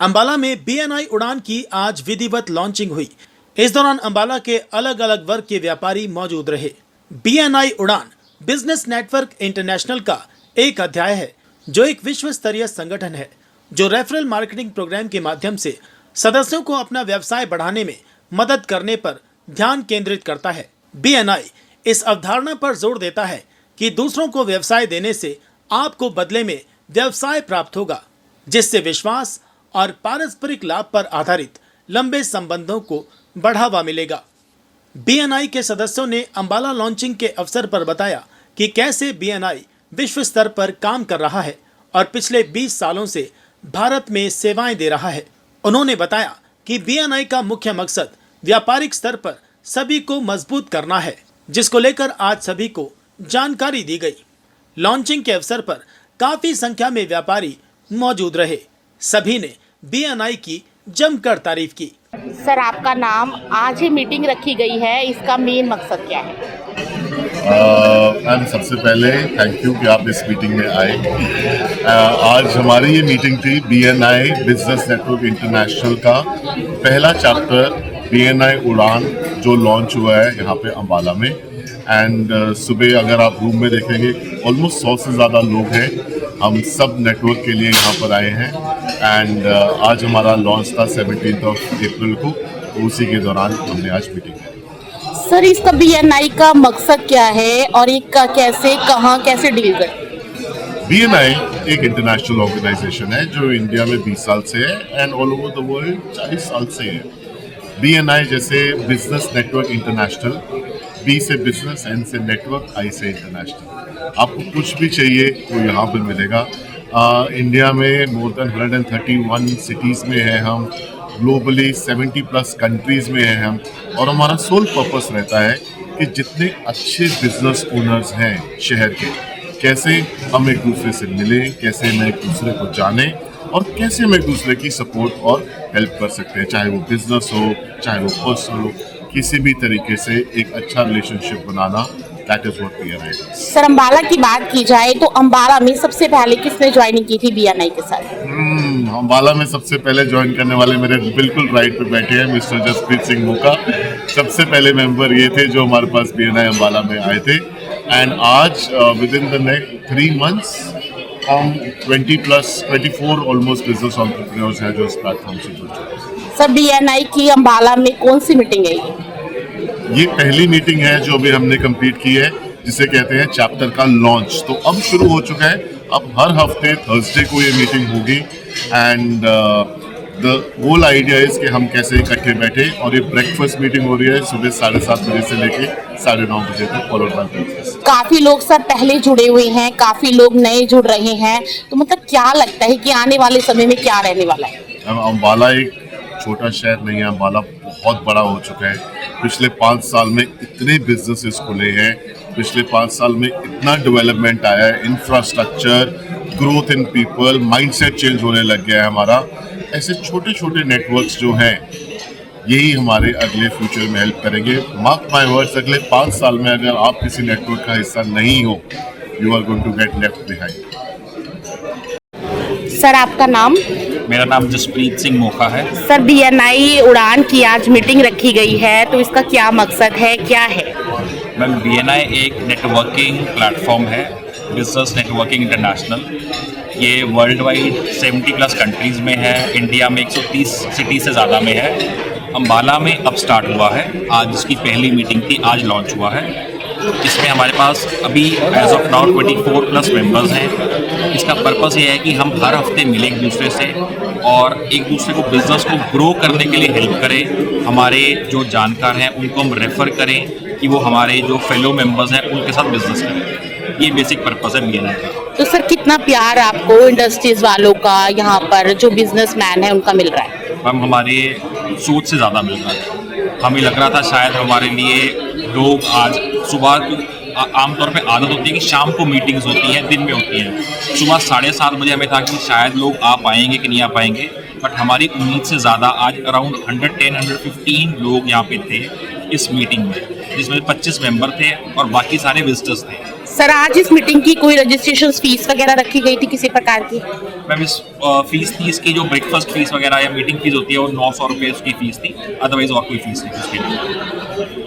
अंबाला में बीएनआई उड़ान की आज विधिवत लॉन्चिंग हुई। इस दौरान अंबाला के अलग अलग वर्ग के व्यापारी मौजूद रहे। बीएनआई उड़ान बिजनेस नेटवर्क इंटरनेशनल का एक अध्याय है, जो एक विश्व स्तरीय संगठन है जो रेफरल मार्केटिंग प्रोग्राम के माध्यम से सदस्यों को अपना व्यवसाय बढ़ाने में मदद करने पर ध्यान केंद्रित करता है। बीएनआई इस अवधारणा पर जोर देता है कि दूसरों को व्यवसाय देने से आपको बदले में व्यवसाय प्राप्त होगा, जिससे विश्वास और पारस्परिक लाभ पर आधारित लंबे संबंधों को बढ़ावा मिलेगा। बीएनआई के सदस्यों ने अंबाला लॉन्चिंग के अवसर पर बताया कि कैसे बीएनआई विश्व स्तर पर काम कर रहा है और पिछले 20 सालों से भारत में सेवाएं दे रहा है। उन्होंने बताया कि बीएनआई का मुख्य मकसद व्यापारिक स्तर पर सभी को मजबूत करना है, जिसको लेकर आज सभी को जानकारी दी गई। लॉन्चिंग के अवसर पर काफी संख्या में व्यापारी मौजूद रहे। सभी ने बीएनआई की जमकर तारीफ की। सर, आपका नाम, आज ही मीटिंग रखी गई है, इसका मेन मकसद क्या है? मैम, सबसे पहले थैंक यू कि आप इस मीटिंग में आए। आज हमारी ये मीटिंग थी बीएनआई बिजनेस नेटवर्क इंटरनेशनल का पहला चैप्टर बीएनआई उड़ान जो लॉन्च हुआ है यहाँ पे अंबाला में। एंड सुबह अगर आप रूम में देखेंगे ऑलमोस्ट 100 से ज़्यादा लोग हैं। हम सब नेटवर्क के लिए यहाँ पर आए हैं। एंड आज हमारा लॉन्च था 17 अप्रैल को, तो उसी के दौरान हमने आज मीटिंग की। सर, इसका बीएनआई का मकसद क्या है और ये कैसे डील करते? बीएनआई एक इंटरनेशनल ऑर्गेनाइजेशन है जो इंडिया में 20 साल से है and all over the world 40 साल से है। बीएनआई जैसे बिजनेस नेटवर्क इंटरनेशनल, बी से बिजनेस, एन से नेटवर्क, आई से इंटरनेशनल। आपको कुछ भी चाहिए तो यहाँ पर मिलेगा। इंडिया में मोर देन 131 सिटीज़ में है हम, ग्लोबली 70+ कंट्रीज़ में है हम। और हमारा सोल पर्पस रहता है कि जितने अच्छे बिजनेस ओनर्स हैं शहर के, कैसे हम एक दूसरे से मिलें, कैसे हम एक दूसरे को जानें और कैसे हम एक दूसरे की सपोर्ट और हेल्प कर सकते हैं, चाहे वो बिजनेस हो, चाहे वो पर्सनल हो, किसी भी तरीके से एक अच्छा relationship banana, that is what BNI है। सर, अंबाला की बात की जाए तो अंबाला में सबसे पहले किसने ज्वाइनिंग की थी बीएनआई के साथ? अंबाला में सबसे पहले ज्वाइन करने वाले मेरे बिल्कुल राइट पे बैठे हैं मिस्टर जसप्रीत सिंह मोका। सबसे पहले मेंबर ये थे जो हमारे पास बीएनआई अंबाला में आए थे। एंड आज with in the next 3 months हम 24 ऑलमोस्ट बिजनेस एंटरप्रेन्योर्स हैं जो इस प्लेटफॉर्म से जुड़ चुके हैं। सर, बीएनआई की अंबाला में कौन सी मीटिंग है ये पहली मीटिंग है जो अभी हमने कंप्लीट की है, जिसे कहते हैं चैप्टर का लॉन्च। तो अब शुरू हो चुका है। अब हर हफ्ते थर्सडे को ये मीटिंग होगी। And the whole idea is कि हम कैसे इकट्ठे बैठे, और ये ब्रेकफास्ट मीटिंग हो रही है सुबह 7:30 बजे से लेके 9:30 बजे तक, फॉलोड बाय ब्रेकफास्ट। काफी लोग सर पहले जुड़े हुए हैं, काफी लोग नए जुड़ रहे हैं, तो मतलब क्या लगता है कि आने वाले समय में क्या रहने वाला है? अंबाला एक छोटा शहर नहीं है, अंबाला बहुत बड़ा हो चुका है। पिछले 5 साल में इतने बिजनेसेस खुले हैं, पिछले 5 साल में इतना डेवलपमेंट आया है, infrastructure, growth in people, mindset change होने लग गया है हमारा। ऐसे छोटे छोटे नेटवर्क्स जो हैं यही हमारे अगले फ्यूचर में हेल्प करेंगे। मार्क माय वर्ड्स, अगले 5 साल में अगर आप किसी नेटवर्क का हिस्सा नहीं हो, you are going to get left behind. Sir, आपका नाम? मेरा नाम जसप्रीत सिंह मोका है। सर, बीएनआई उड़ान की आज मीटिंग रखी गई है, तो इसका क्या मकसद है, क्या है? मैम, बीएनआई एक नेटवर्किंग प्लेटफॉर्म है, बिजनेस नेटवर्किंग इंटरनेशनल। ये वर्ल्ड वाइड 70+ कंट्रीज़ में है, इंडिया में 130 सिटी से ज़्यादा में है। अंबाला में अब स्टार्ट हुआ है, आज इसकी पहली मीटिंग थी, आज लॉन्च हुआ है। इसमें हमारे पास अभी एज ऑफ नाउ 24+ मेंबर्स हैं। इसका पर्पस ये है कि हम हर हफ्ते मिलें एक दूसरे से और एक दूसरे को बिज़नेस को ग्रो करने के लिए हेल्प करें। हमारे जो जानकार हैं उनको हम रेफ़र करें कि वो हमारे जो फेलो मेंबर्स हैं उनके साथ बिजनेस करें। ये बेसिक पर्पस है बीएनआई का। तो सर, कितना प्यार आपको इंडस्ट्रीज वालों का, यहाँ पर जो बिजनेसमैन है उनका मिल रहा है? मैम, हमारे सोच से ज़्यादा मिल रहा है। हमें लग रहा था शायद हमारे लिए लोग आज सुबह आमतौर पे आदत होती है कि शाम को मीटिंग्स होती हैं, दिन में होती हैं। सुबह 7:30 बजे हमें था कि शायद लोग आ पाएंगे कि नहीं आ पाएंगे, बट हमारी उम्मीद से ज़्यादा आज अराउंड 110-115 लोग यहाँ पे थे इस मीटिंग में, जिसमें 25 मेंबर थे और बाकी सारे विजिटर्स थे। सर, आज इस मीटिंग की कोई रजिस्ट्रेशन फीस वगैरह रखी गई थी किसी प्रकार की? मैम इस फीस थी इसकी, जो ब्रेकफास्ट फीस वगैरह या मीटिंग फीस होती है वो 900 रुपये उसकी फीस थी, अदरवाइज और कोई फीस नहीं थी उसके लिए।